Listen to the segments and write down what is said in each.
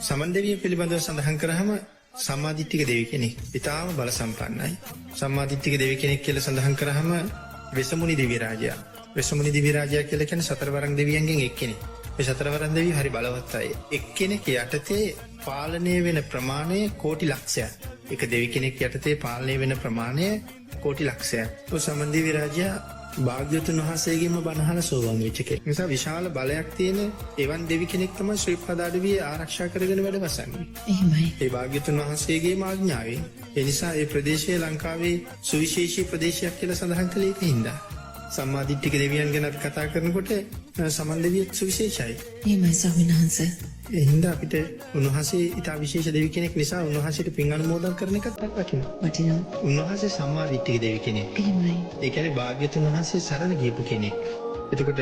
සමන් දෙවිය පිළිබඳව සඳහන් කරාම සම්මාදිට්ඨික දෙවි කෙනෙක්. ඊටාම බල සම්පන්නයි. සම්මාදිට්ඨික දෙවි කෙනෙක් කියලා සඳහන් කරාම වෙසමුණි දිව්‍ය රාජයා. වෙසමුණි දිව්‍ය රාජයා කියලා කියන්නේ සතරවරන් දෙවියන්ගෙන් එක්කෙනෙක්. මේ සතරවරන් දෙවියෝ හරි බලවත් අය. එක්කෙනෙක් යටතේ පාලනය වෙන ප්‍රමාණය කෝටි ලක්ෂයක්. එක දෙවි කෙනෙක් යටතේ පාලනය වෙන ප්‍රමාණය කෝටි ලක්ෂයක්. ඔය සමන් දිව්‍ය රාජයා භාග්‍යවතුන් වහන්සේගෙන්ම බණහල සෝවාන් වෙච්ච කෙනෙක්. නිසා විශාල බලයක් තියෙන එවන් දෙවි කෙනෙක් තමයි ශ්‍රී පදාඩවිය ආරක්ෂා කරගෙන වැඩ වසන්නේ. එහෙමයි. ඒ භාග්‍යවතුන් වහන්සේගේම ආඥාවෙන්. ඒ නිසා ඒ ප්‍රදේශය ලංකාවේ සුවිශේෂී ප්‍රදේශයක් කියලා සඳහන් කළේ ඒකින්ද. සම්මාදිට්ඨික දෙවියන් ගැන අපි කතා කරනකොට සමන් දෙවියත් සුවිශේෂයි. එහෙමයි ස්වාමීන් වහන්සේ. ඒ හින්දා අපිට උන්වහන්සේ ඉතා විශේෂ දෙවි කෙනෙක් නිසා උන්වහන්සේට පින් අනුමෝදන් කරන එකත් වටිනවා. වටිනවා. උන්වහන්සේ සම්මාදිට්ඨික දෙවි කෙනෙක්. එහෙමයි. ඒ කියන්නේ භාග්‍යවතුන් වහන්සේ සරණ ගියපු කෙනෙක්. එතකොට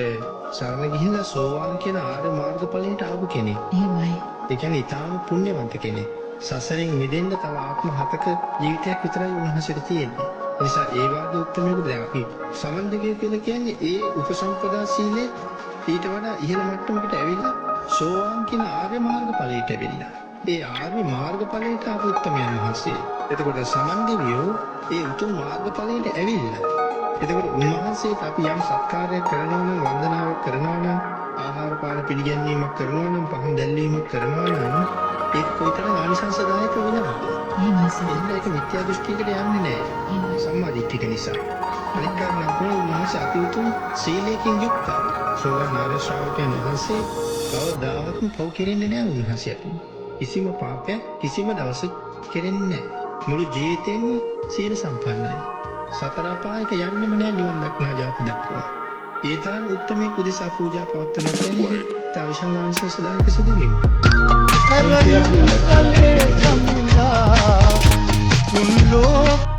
සරණ ගිහිල්ලා සෝවාන් කියන ආර්ය මාර්ගඵලයට ආපු කෙනෙක්. එහෙමයි. ඒ කියන්නේ ඊටාම පුණ්‍යවන්ත කෙනෙක්. සසරෙන් මිදෙන්න තව ආත්ම 7ක ජීවිතයක් විතරයි උන්වහන්සේට තියෙන්නේ. ඒ නිසා ඒ වාගේ උත්තරමයකට දැන් අපි සමන් දෙවියෝ කියලා කියන්නේ ඒ උපසම්පදා සීලේ ඊට වඩා ඉහළ මට්ටමකට ඇවිල්ලා සෝවාන් කියන ආර්ය මාර්ගඵලයට ඇවිල්ලා. ඒ ආර්ය මාර්ගඵලයට ආපු උත්තමයන් වහන්සේ. එතකොට සමන් දෙවියෝ ඒ උතුම් මාර්ගඵලයට ඇවිල්ලා. එතකොට උන්වහන්සේට අපි යම් සත්කාරයක් කරනවා නම් වන්දනාවක් කරනවා නම් ආහාර පාන පිළිගැන්වීමක් කරනවා නම් පහන් දැල්වීමක් කරනවා නම් ඒක කොයිතරම් ආනිසංසදායක වෙනවද? එහෙමයි ස්වාමීන් ඒක මිත්‍යා දෘෂ්ටියකට යන්නේ නැහැ. සම්මාදිට්ඨික නිසා. අනිත් කාරණා කොහොමද උන්වහන්සේ අති උතුම් සීලයෙන් යුක්තයි. සෝවාන් ආර්ය ශ්‍රාවකයන් වහන්සේ කවදාවත්ම පව් කෙරෙන්නේ නැහැ උන්වහන්සේට. කිසිම පාපයක් කිසිම දවසක කෙරෙන්නේ නැහැ. මුළු ජීවිතේම සීල සම්පන්නයි. සතර අපායක යන්නෙම නැහැ නිවන් දක්නා ජාති දක්වා. ඒ තරම් උත්තමයේ කුදෙසා පූජා පවත්වන කෙනෙක් තා විශාල ආනිසංසදායක සිදුවීම.